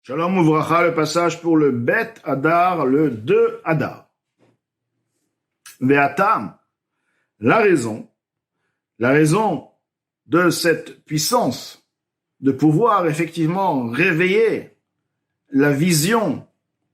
Shalom Uvracha, le passage pour le Bet Adar, le 2 Adar. Ve'atam, la raison de cette puissance de pouvoir effectivement réveiller la vision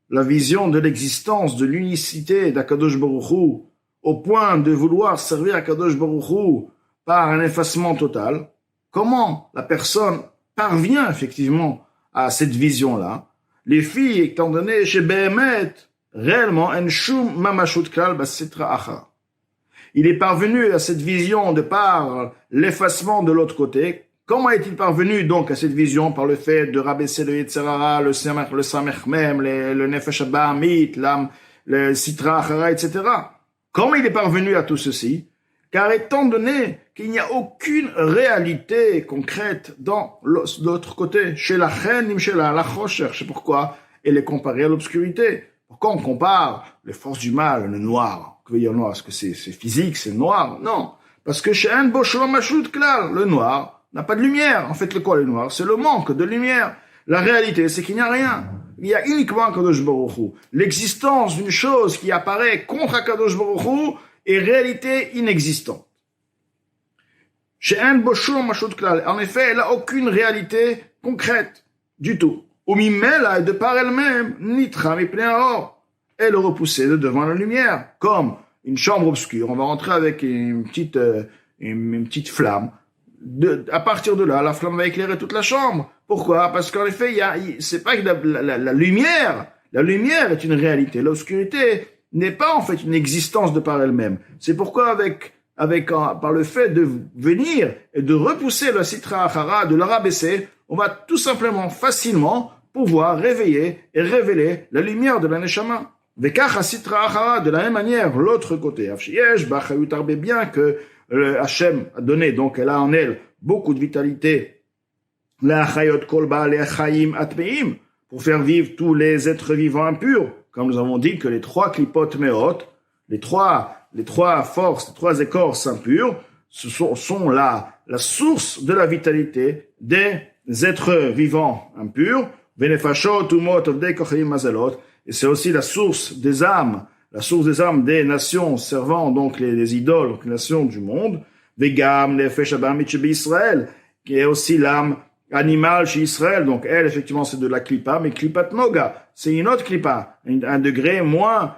de l'existence, de l'unicité d'Akadosh Baruch Hu, au point de vouloir servir Akadosh Baruch Hu par un effacement total. Comment la personne parvient effectivement à cette vision-là? Les filles, étant donné chez Behemet, réellement, en shum mamashut klal basitra achar. Il est parvenu à cette vision de par l'effacement de l'autre côté. Comment est-il parvenu donc à cette vision? Par le fait de rabaisser le Yetzer Hara, le Samech Mem, le Nefesh Abahamit, l'âme, le Sitra Achara, etc. Comment il est parvenu à tout ceci? Car étant donné qu'il n'y a aucune réalité concrète dans l'autre côté, chez la Chen, chez la Chosher, c'est pourquoi elle est comparée à l'obscurité. Pourquoi on compare les forces du mal, le noir? Que veut dire noir? Est-ce que c'est physique, c'est noir? Non. Parce que chez Un Boshlo Mashut Klal, le noir n'a pas de lumière. En fait, le noir? C'est le manque de lumière. La réalité, c'est qu'il n'y a rien. Il y a uniquement Kadosh Baruch Hu. L'existence d'une chose qui apparaît contre Kadosh Baruch Hu est réalité inexistante. Chez Un Boshlo Mashut Klal, en effet, elle n'a aucune réalité concrète du tout. Ou mimela, de par elle-même, nitra mipnei haor. Elle est repoussée de devant la lumière, comme une chambre obscure. On va rentrer avec une petite flamme. À partir de là, la flamme va éclairer toute la chambre. Pourquoi? Parce qu'en effet, c'est pas que la lumière est une réalité. L'obscurité n'est pas en fait une existence de par elle-même. C'est pourquoi par le fait de venir et de repousser le Sitra Achara, de le rabaisser, on va tout simplement, facilement, pouvoir réveiller et révéler la lumière de la Neshama. Vekach Sitra Achara, de la même manière, l'autre côté. Afshiyesh, Bachayutarbe, bien que Hachem a donné, donc elle a en elle beaucoup de vitalité, la Chayot Kolba, les Chaim Atmeim, pour faire vivre tous les êtres vivants impurs, comme nous avons dit que les trois klipot meot, les trois forces, les trois écorces impures, sont la source de la vitalité des êtres vivants impurs, Venefashot, Umot, Ovdei Kochayim Mazalot, et c'est aussi la source des âmes des nations servant donc les idoles, donc les nations du monde, Vegam, Nefesh Abahamit chez Israël, qui est aussi l'âme animale chez Israël, donc elle, effectivement, c'est de la Klippa, mais Klippat Noga, c'est une autre Klippa, un degré moins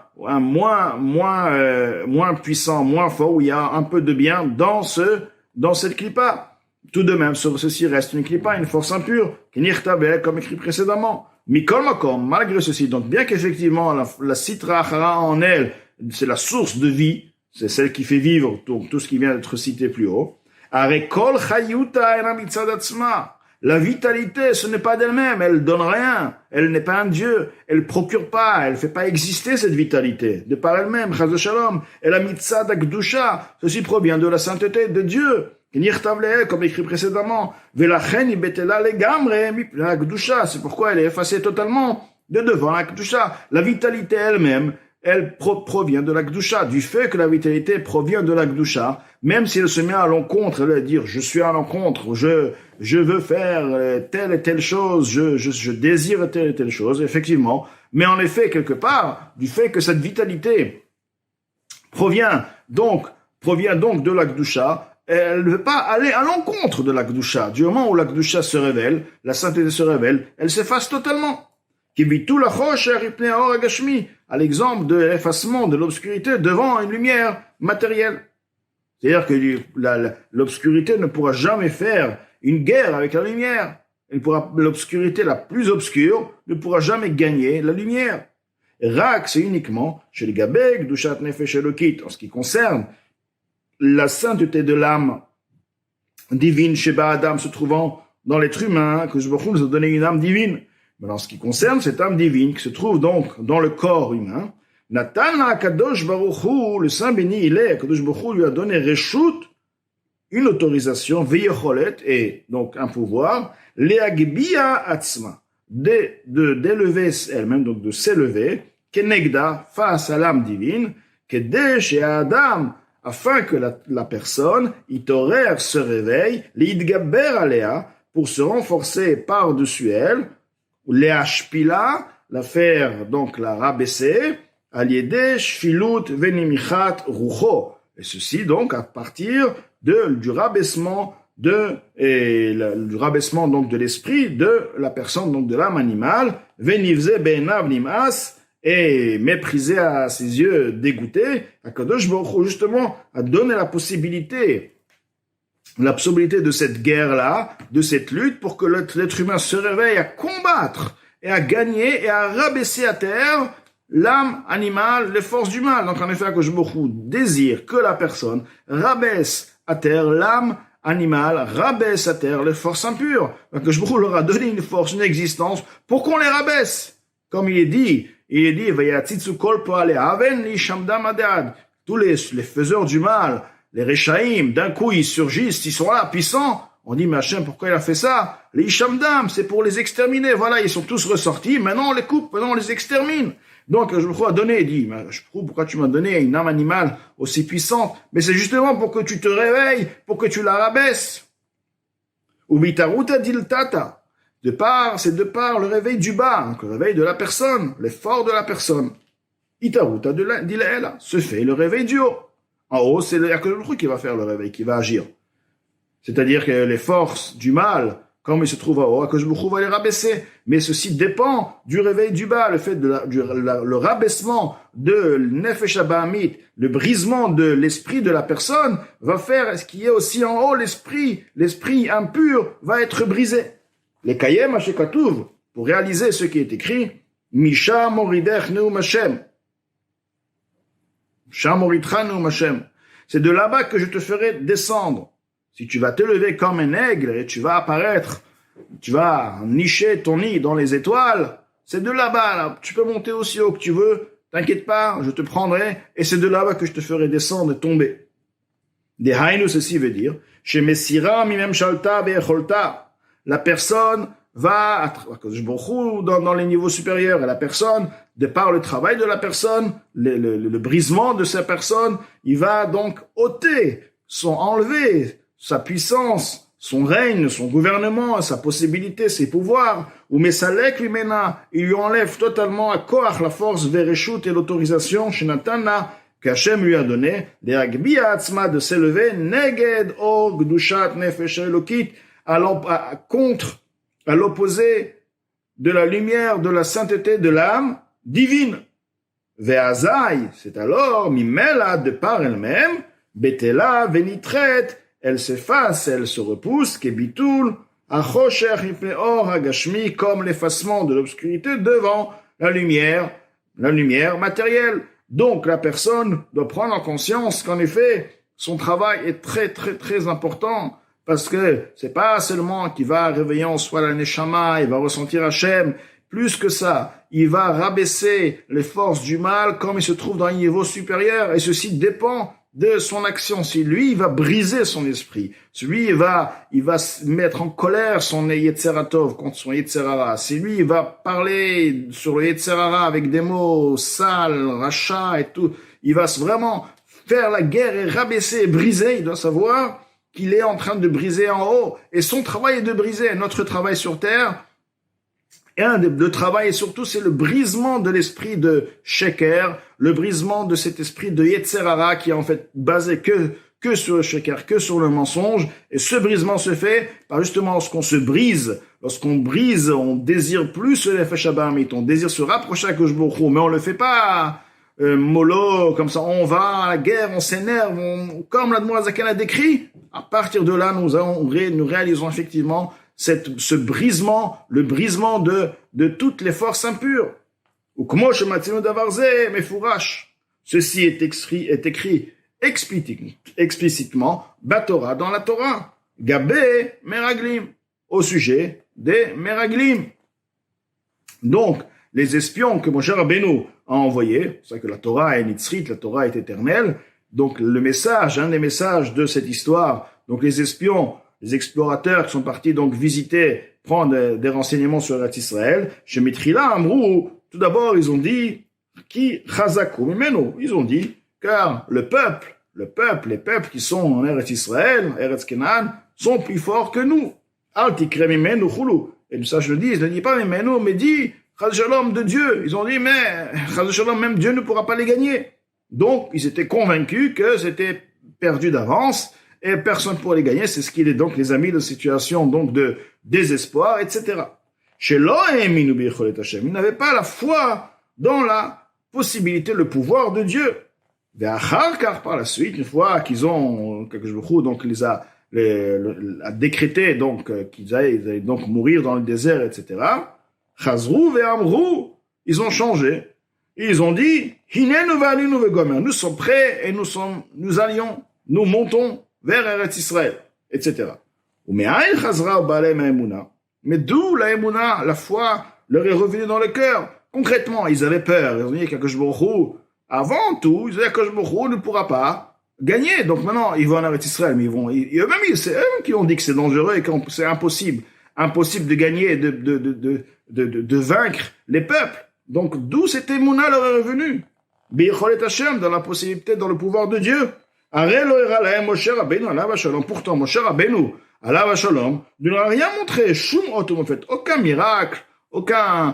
puissant, moins fort, où il y a un peu de bien dans cette Klippa. Tout de même, ceci reste une Klippa, une force impure, qui nirtabe, comme écrit précédemment. Mikol Makom, malgré ceci, donc bien qu'effectivement la Sitra Achara en elle, c'est la source de vie, c'est celle qui fait vivre donc tout ce qui vient d'être cité plus haut. Arekol Chayuta ena mitzad atzma. La vitalité, ce n'est pas d'elle-même, elle donne rien, elle n'est pas un dieu, elle procure pas, elle fait pas exister cette vitalité de par elle-même. Chaz de Shalom, et la mitzad akdusha, ceci provient de la sainteté de Dieu. Comme écrit précédemment, c'est pourquoi elle est effacée totalement de devant la Kedusha. La vitalité elle-même, elle provient de la Kedusha. Du fait que la vitalité provient de la Kedusha, même si elle se met à l'encontre, elle va dire, je suis à l'encontre, je veux faire telle et telle chose, je désire telle et telle chose, effectivement. Mais en effet, quelque part, du fait que cette vitalité provient donc de la Kedusha, elle ne veut pas aller à l'encontre de la Kedusha. Du moment où la Kedusha se révèle, la sainteté se révèle, elle s'efface totalement. À l'exemple de l'effacement de l'obscurité devant une lumière matérielle. C'est-à-dire que l'obscurité ne pourra jamais faire une guerre avec la lumière. L'obscurité la plus obscure ne pourra jamais gagner la lumière. Rak, c'est uniquement chez les Gabeg, Kedushat Nefesh Elokit, en ce qui concerne la sainteté de l'âme divine chez Adam se trouvant dans l'être humain, que Baruch Hu nous a donné une âme divine. Mais en ce qui concerne cette âme divine qui se trouve donc dans le corps humain, Natana Kadosh Baruch Hu, le Saint béni il est, Kadosh Baruch Hu lui a donné Reshut, une autorisation, Veyecholet, et donc un pouvoir, Leagbia Atzma, d'élever elle-même, donc de s'élever, Kenegda, face à l'âme divine, Kedesh et Adam, afin que la personne, itorer, se réveille, l'idgaber aléa, pour se renforcer par-dessus elle, Leashpila, la faire, donc la rabaisser, aliede, shfilut, venimichat, rucho. Et ceci donc à partir du rabaissement du rabaissement donc de l'esprit de la personne, donc de l'âme animale, venivze be'enav nimas, et méprisé à ses yeux, dégoûté, Akadosh Baruch Hu justement a donné la possibilité de cette guerre-là, de cette lutte, pour que l'être humain se réveille à combattre et à gagner et à rabaisser à terre l'âme animale, les forces du mal. Donc en effet, Akadosh Baruch Hu désire que la personne rabaisse à terre l'âme animale, rabaisse à terre les forces impures. Akadosh Baruch Hu leur a donné une force, une existence, pour qu'on les rabaisse. Comme il est dit, tous les faiseurs du mal, les Rechaïm, d'un coup ils surgissent, ils sont là, puissants. On dit, mais Hachem, pourquoi il a fait ça? Les Ishamdam, c'est pour les exterminer. Voilà, ils sont tous ressortis, maintenant on les coupe, maintenant on les extermine. Donc, je me crois donner, il dit, je trouve pourquoi tu m'as donné une âme animale aussi puissante? Mais c'est justement pour que tu te réveilles, pour que tu la rabaisses. Ou bitaruta diltata. C'est de par le réveil du bas, donc le réveil de la personne, l'effort de la personne. Itaruta dilaela, se fait le réveil du haut. En haut, c'est le truc qui va faire le réveil, qui va agir. C'est-à-dire que les forces du mal, comme ils se trouvent en haut, que je va les rabaisser. Mais ceci dépend du réveil du bas, le fait le rabaissement de nefesh abahamit, le brisement de l'esprit de la personne, va faire ce qui est aussi en haut, l'esprit impur va être brisé. Les Kayem Hashekatuv, pour réaliser ce qui est écrit, Misha moridech neum Hashem. Shamoritchanu Hashem. C'est de là-bas que je te ferai descendre. Si tu vas te lever comme un aigle et tu vas apparaître, tu vas nicher ton nid dans les étoiles, c'est de là-bas, là. Tu peux monter aussi haut que tu veux, t'inquiète pas, je te prendrai, et c'est de là-bas que je te ferai descendre et tomber. Des haïnus, ceci veut dire, chez Messira mimem shalta be'echolta. La personne va, dans les niveaux supérieurs, et la personne, de par le travail de la personne, le brisement de sa personne, il va donc enlever sa puissance, son règne, son gouvernement, sa possibilité, ses pouvoirs, ou Mesalek Limena, il lui enlève totalement à Koach la force, Vereshut et l'autorisation, Shenatana, qu'Hachem lui a donné, de s'élever, Neged Or Gdushat Nefesh Elokit, à l'opposé de la lumière, de la sainteté de l'âme divine. Ve'azai, c'est alors, mimela, de par elle-même, betela, venitret, elle s'efface, elle se repousse, kebitul, achosher, ipneor, agashmi, comme l'effacement de l'obscurité devant la lumière matérielle. Donc, la personne doit prendre en conscience qu'en effet, son travail est très, très, très important. Parce que c'est pas seulement qu'il va réveiller en soi la neshama, il va ressentir Hachem. Plus que ça, il va rabaisser les forces du mal comme il se trouve dans un niveau supérieur. Et ceci dépend de son action. Si lui, il va briser son esprit. Si lui, il va mettre en colère son Yetzeratov contre son Yetzerara. Si lui, il va parler sur le Yetzerara avec des mots sales, rachat et tout. Il va vraiment faire la guerre et rabaisser et briser. Il doit savoir qu'il est en train de briser en haut, et son travail est de briser. Notre travail sur terre, le travail, et surtout, c'est le brisement de l'esprit de Sheker, le brisement de cet esprit de Yetzerara, qui est en fait basé que sur le Sheker, que sur le mensonge, et ce brisement se fait par justement lorsqu'on se brise, on désire plus le Nefesh Abahamit, on désire se rapprocher à Akadosh Baruch Hu, mais on le fait pas mollo, comme ça, on va à la guerre, on s'énerve, comme l'Admor Zaken a décrit. À partir de là, nous réalisons effectivement ce brisement, le brisement de toutes les forces impures. Ou comment Shematzinu Davarze, Mefourash. Ceci est écrit explicitement, Batora, dans la Torah. Gabé Meraglim, au sujet des Meraglim. Donc, les espions que Moshe Rabbeinu a envoyés, c'est ça que la Torah est nitzrit, la Torah est éternelle. Donc, un des messages de cette histoire, donc les espions, les explorateurs qui sont partis donc visiter, prendre des renseignements sur Eretz Israël, chez Mitrila, Amrou, tout d'abord, ils ont dit, qui chazaku mimenu, ils ont dit, car les peuples qui sont en Eretz Israël, Eretz Kenan, sont plus forts que nous. Al tikre mimenu chulu, et les sages le disent, ne dis pas Mimenu, mais dis Chas Shalom de Dieu. Ils ont dit, mais Chas Shalom, même Dieu ne pourra pas les gagner. Donc, ils étaient convaincus que c'était perdu d'avance et personne ne pourrait les gagner. C'est ce qui les a mis dans une situation donc de désespoir, etc. Chez l'Ohem, ils n'avaient pas la foi dans la possibilité, le pouvoir de Dieu. Car par la suite, une fois qu'ils ont, donc les a décrété donc qu'ils allaient donc mourir dans le désert, etc. Chazrou ve'amrou, ils ont changé. Ils ont dit, Hinenu ve'alinu ve'gomer, nous sommes prêts et nous allions, nous montons vers Eretz Israël, etc. Mais d'où la emuna, la foi leur est revenue dans le cœur. Concrètement, ils avaient peur. Ils ont dit qu'Akadosh Baruch Hu, avant tout, ils disaient qu'Akadosh Baruch Hu ne pourra pas gagner. Donc maintenant, ils vont en Eretz Israël, mais c'est eux qui ont dit que c'est dangereux et que c'est impossible de gagner, de vaincre les peuples. Donc d'où cette emuna leur est revenue? Bi'cholet Hashem, dans la possibilité, dans le pouvoir de Dieu. Pourtant, Moshe Rabbeinu, alav hashalom, ne leur a rien montré, en fait, aucun miracle, aucune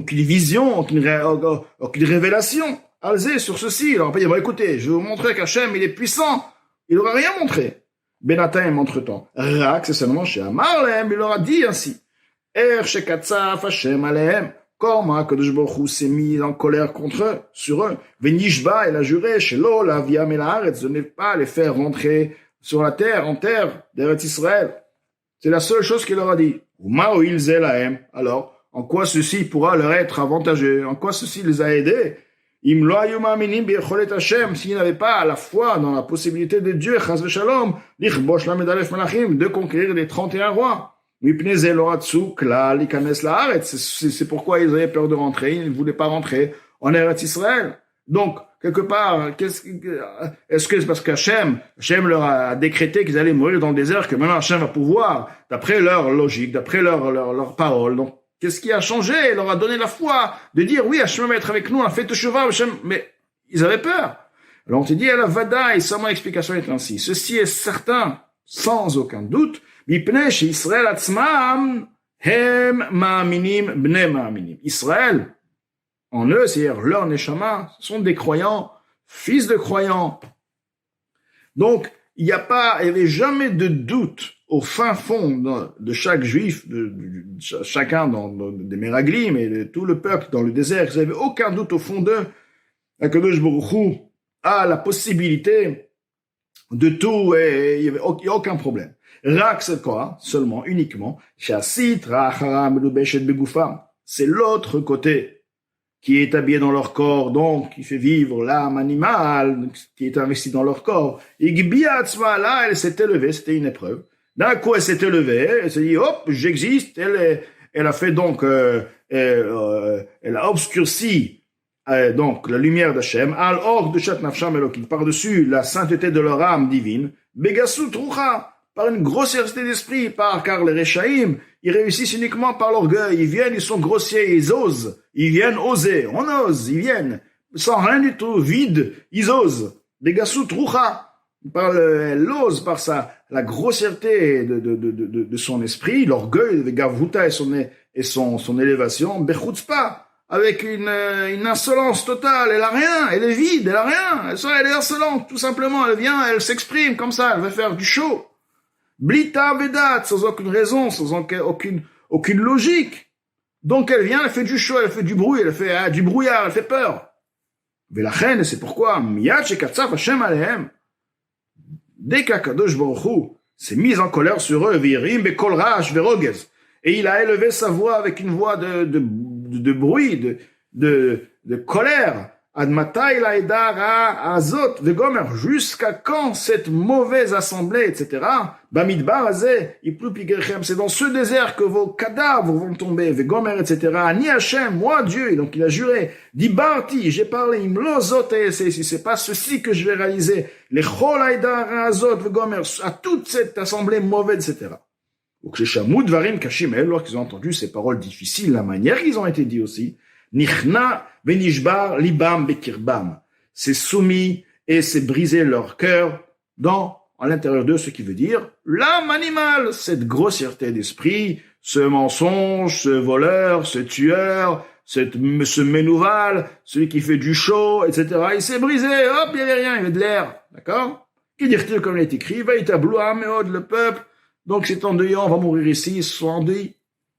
vision, aucune révélation. Alzé sur ceci, il leur a pas dit, bon, écoutez, je vais vous montrer qu'Hachem, il est puissant. Il leur a rien montré. Benatam, entre-temps. Rak, c'est seulement chez Amarlem, il leur a dit ainsi. Shekatzaf Hashem alehem. Comme Akadosh Baruch Hu s'est mis en colère contre eux, sur eux. Venishba, il a juré, Shelo, la via Melaharetz, de ne pas les faire rentrer sur la terre, en terre d'Eretz Israël. C'est la seule chose qu'il leur a dit. Alors, en quoi ceci pourra leur être avantageux? En quoi ceci les a aidés? S'ils n'avaient pas la foi dans la possibilité de Dieu, Chas v'Shalom, de conquérir les 31 rois. C'est pourquoi ils avaient peur de rentrer, ils ne voulaient pas rentrer en Eretz Israël. Donc, quelque part, est-ce que c'est parce qu'Hachem leur a décrété qu'ils allaient mourir dans le désert, que maintenant Hachem va pouvoir, d'après leur logique, d'après leur parole, donc, qu'est-ce qui a changé? Il leur a donné la foi de dire, oui, Hachem va être avec nous, on a fait Teshuvah, Hachem, mais ils avaient peur. Alors on te dit, la Vada, et sama explication est ainsi. Ceci est certain, sans aucun doute, Israël en eux, c'est-à-dire leur neshama, sont des croyants, fils de croyants. Donc, il n'y avait jamais de doute au fin fond de chaque juif, de chacun des Meraglim et de tout le peuple dans le désert. Il n'y avait aucun doute au fond d'eux. Akadosh Baruch Hu a la possibilité de tout et il n'y a aucun problème. Rak, c'est quoi? Seulement, uniquement. C'est l'autre côté qui est habillé dans leur corps, donc qui fait vivre l'âme animale, qui est investie dans leur corps. Là, elle s'est élevée, c'était une épreuve. D'un coup, elle s'est élevée, elle s'est dit, hop, j'existe. Elle a fait donc, elle a obscurci donc la lumière d'Hachem, al-or de Shat Nafsham Elokim, par-dessus la sainteté de leur âme divine, Begasu Trucha, par une grossièreté d'esprit, car les Rechaïm, ils réussissent uniquement par l'orgueil, ils viennent, ils sont grossiers, ils osent, ils viennent oser, on ose, ils viennent, sans rien du tout, vide, ils osent, Begasu Trucha, elle ose par la grossièreté de son esprit, l'orgueil, de Gavuta et son élévation, Bechutzpa, avec une insolence totale, elle a rien, elle est vide, elle a rien, elle est insolente, tout simplement, elle vient, elle s'exprime comme ça, elle veut faire du show. Blita vedat, sans aucune raison, sans aucune logique. Donc elle vient, elle fait du show, elle fait du bruit, elle fait du brouillard, elle fait peur. Velachen, c'est pourquoi, miyad shekatzaf Hashem alehem, dès qu'Akadosh Baruch Hu s'est mis en colère sur eux, virim bekol ra'ash verogez, et il a élevé sa voix avec une voix de bruit, de colère, Admatai laïdara azot vegomer, jusqu'à quand cette mauvaise assemblée, etc. Bamidbar azé, iplupigerchem, c'est dans ce désert que vos cadavres vont tomber, vegomer, etc. Ni Hachem, moi Dieu, donc il a juré, dibarti, j'ai parlé, imlozot si c'est pas ceci que je vais réaliser, les chol laïdara azot vegomer, à toute cette assemblée mauvaise, etc. Donc chez Shamoud Varim Kashimel, lorsqu'ils ont entendu ces paroles difficiles, la manière qu'ils ont été dit aussi, Nichna venishbar libam bekirbam. C'est soumis et c'est brisé leur cœur à l'intérieur d'eux, ce qui veut dire l'âme animale, cette grossièreté d'esprit, ce mensonge, ce voleur, ce tueur, ce Ménouval, celui qui fait du show, etc. Il s'est brisé, hop, il n'y avait rien, il y avait de l'air, d'accord? Qui dit-il comme il est écrit, va y tabloua, méode, le peuple, donc c'est endeuillant, on va mourir ici, ils se sont endeuillés.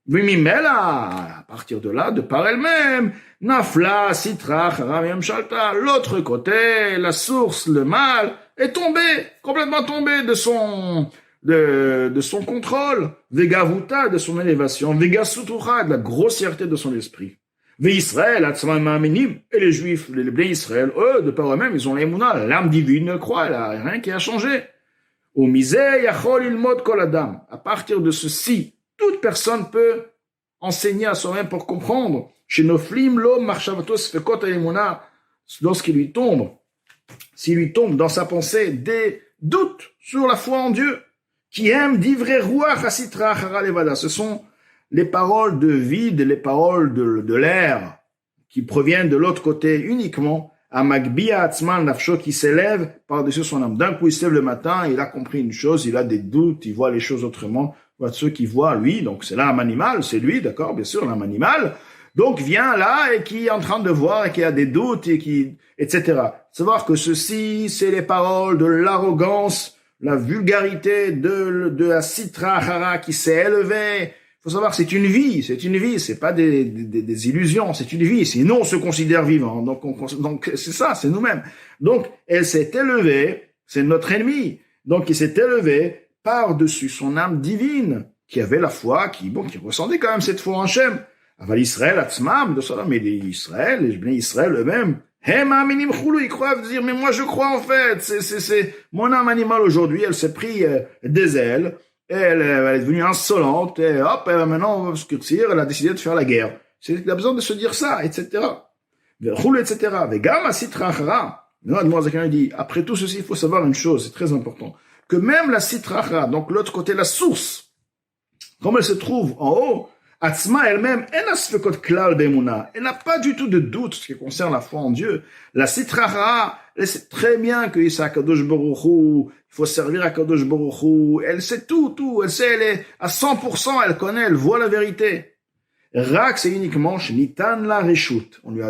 Vimimela, à partir de là, de par elle-même, Nafla, Sitra, Haram, Shalta, l'autre côté, la source, le mal, est tombé, complètement tombé de son contrôle, Vegavuta, de son élévation, Vegasutura, de la grossièreté de son esprit. Israël, et les Juifs, les Bnei Israël, eux, de par eux-mêmes, ils ont l'émouna, l'âme divine croit, il n'y a rien qui a changé. Au misé, yachol ilmod kol adam. À partir de ceci, toute personne peut enseigner à soi-même pour comprendre. Chez Noflim, l'homme, marchavatos, fekot l'émouna, lorsqu'il lui tombe, s'il lui tombe dans sa pensée des doutes sur la foi en Dieu, qui aime d'ivrer ruach asitra chara levada. Ce sont les paroles de vide, les paroles de l'air, qui proviennent de l'autre côté uniquement, à Magbia Atzman Nafsho, qui s'élève par-dessus son âme. D'un coup, il se lève le matin, il a compris une chose, il a des doutes, il voit les choses autrement. Voilà, ceux qui voient lui, donc c'est l'âme animale, c'est lui, d'accord, bien sûr, l'âme animale. Donc vient là et qui est en train de voir et qui a des doutes et qui, etc. Savoir que ceci, c'est les paroles de l'arrogance, la vulgarité de la Sitra Hara qui s'est élevée. Faut savoir, c'est une vie, c'est pas des illusions, c'est une vie. Sinon, on se considère vivant. Donc c'est ça, c'est nous-mêmes. Donc, elle s'est élevée, c'est notre ennemi. Donc, il s'est élevé par-dessus son âme divine, qui avait la foi, qui ressentait quand même cette foi en Hachem. Aval Israël, Atzmam, de cela, mais Israël, les Bnei Israël eux-mêmes, ils croient dire, mais moi je crois en fait, c'est mon âme animale aujourd'hui, elle s'est pris des ailes, elle est devenue insolente, et hop, maintenant on va obscurcir, elle a décidé de faire la guerre. Il a besoin de se dire ça, etc. Etc. Il dit, après tout ceci, il faut savoir une chose, c'est très important, que même la Sitra, donc l'autre côté, la source, comme elle se trouve en haut, Atzma elle-même, elle n'a pas du tout de doute ce qui concerne la foi en Dieu. La Sitra, elle sait très bien que c'est Akadosh Baruch Hu, il faut servir Akadosh Baruch Hu, elle sait tout, elle sait, elle est à 100%, elle connaît, elle voit la vérité. Rak, c'est uniquement Shnitan la Reshut. Il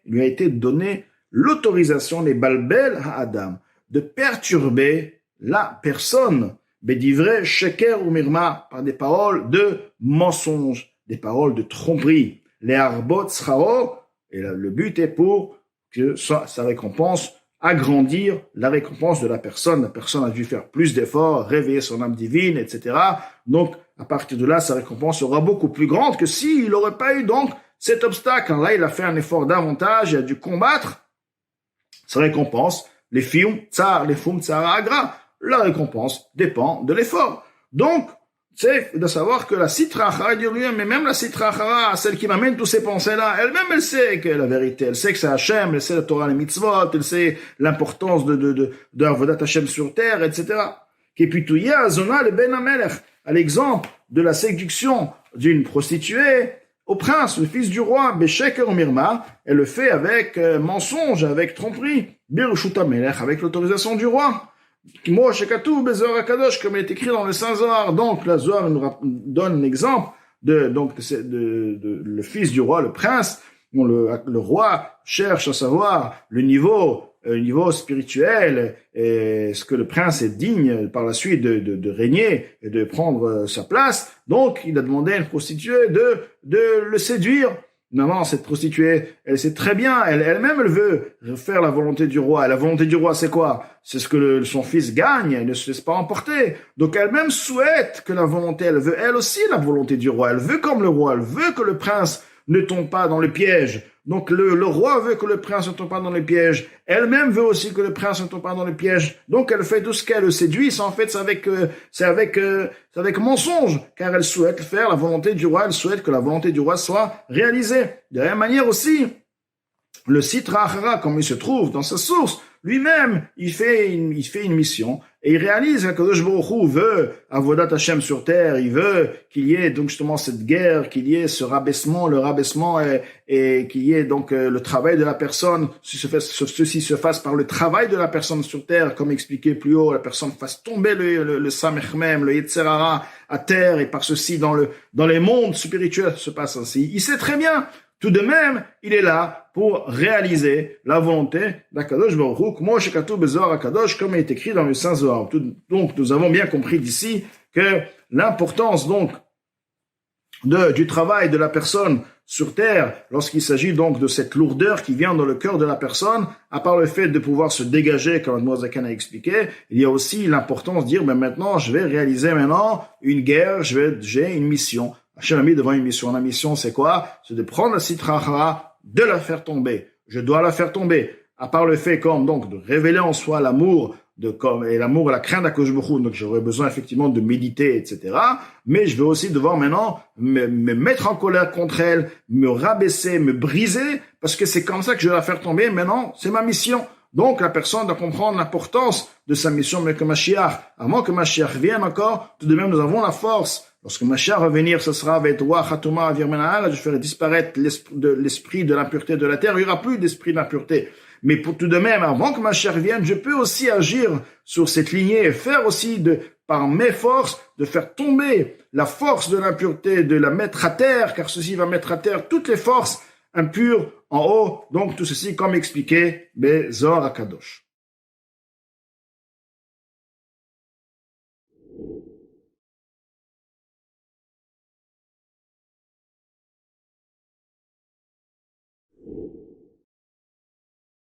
lui a été donné l'autorisation, les balbel ha'adam, de perturber la personne. Bédivré, sheker ou mirma, par des paroles de mensonge, des paroles de tromperie. Les arbot srao, et le but est pour que sa récompense, agrandir la récompense de la personne. La personne a dû faire plus d'efforts, réveiller son âme divine, etc. Donc, à partir de là, sa récompense sera beaucoup plus grande que s'il n'aurait pas eu donc cet obstacle. Là, il a fait un effort davantage, il a dû combattre. Sa récompense, les fum tsar agra. La récompense dépend de l'effort. Donc, c'est de savoir que la Sitra Achara dit rien, mais même la Sitra Achara, celle qui m'amène tous ces pensées-là, elle-même, elle sait que la vérité, elle sait que c'est Hachem, elle sait la Torah, les mitzvot, elle sait l'importance de Avodat Hachem sur terre, etc. Kepituya Zona le Ben Amelech, à l'exemple de la séduction d'une prostituée au prince, le fils du roi, Besheker Mirma, elle le fait avec mensonge, avec tromperie, Birshut Amelech, avec l'autorisation du roi. Comme il est écrit dans le Saint-Zohar. Donc, la Zohar nous donne un exemple de le fils du roi, le prince, dont le roi cherche à savoir le niveau spirituel, et ce que le prince est digne par la suite de régner et de prendre sa place. Donc, il a demandé à une prostituée de le séduire. Maman, cette prostituée, elle sait très bien, elle-même, elle veut faire la volonté du roi. Et la volonté du roi, c'est quoi? C'est ce que son fils gagne, elle ne se laisse pas emporter. Donc elle-même souhaite que la volonté, elle veut elle aussi la volonté du roi. Elle veut comme le roi, elle veut que le prince ne tombe pas dans le piège. Donc le roi veut que le prince ne tombe pas dans le piège. Elle-même veut aussi que le prince ne tombe pas dans le piège. Donc elle fait tout ce qu'elle le séduit. C'est avec mensonge, car elle souhaite faire la volonté du roi. Elle souhaite que la volonté du roi soit réalisée. De la même manière aussi, le Sitra Achara, comme il se trouve dans sa source, lui-même, il fait une mission Et il réalise qu'Akadosh Baruch Hu veut Avodat Hashem sur terre, il veut qu'il y ait donc justement cette guerre, qu'il y ait ce rabaissement, le rabaissement et qu'il y ait donc le travail de la personne, ceci se fasse par le travail de la personne sur terre, comme expliqué plus haut, la personne fasse tomber le Samech même, le Yetzer Hara à terre, et par ceci dans les mondes spirituels se passe ainsi. Il sait très bien. Tout de même, il est là pour réaliser la volonté d'Akadosh Baruch Hu, comme il est écrit dans le Saint Zohar. Donc, nous avons bien compris d'ici que l'importance donc du travail de la personne sur terre, lorsqu'il s'agit donc de cette lourdeur qui vient dans le cœur de la personne, à part le fait de pouvoir se dégager, comme Mozakan a expliqué, il y a aussi l'importance de dire, maintenant, je vais réaliser une guerre, j'ai une mission. Hachem a mis devant une mission. La mission, c'est quoi? C'est de prendre la Sitra Achra, de la faire tomber. Je dois la faire tomber. À part le fait, donc, de révéler en soi l'amour, et l'amour et la crainte d'Akadosh Baruch Hu. Donc, j'aurais besoin, effectivement, de méditer, etc. Mais je vais aussi devoir maintenant me mettre en colère contre elle, me rabaisser, me briser, parce que c'est comme ça que je vais la faire tomber. Maintenant, c'est ma mission. Donc, la personne doit comprendre l'importance de sa mission, mais que Mashiach, avant que Mashiach vienne encore, tout de même, nous avons la force. Lorsque Mashiach va venir, ce sera avec Roi Chatuma Avirmenahal, je ferai disparaître l'esprit de l'impureté de la terre. Il n'y aura plus d'esprit d'impureté. Mais pour tout de même, avant que Mashiach vienne, je peux aussi agir sur cette lignée et faire aussi par mes forces, de faire tomber la force de l'impureté, de la mettre à terre, car ceci va mettre à terre toutes les forces impures en haut. Donc tout ceci, comme expliqué, Zohar HaKadosh.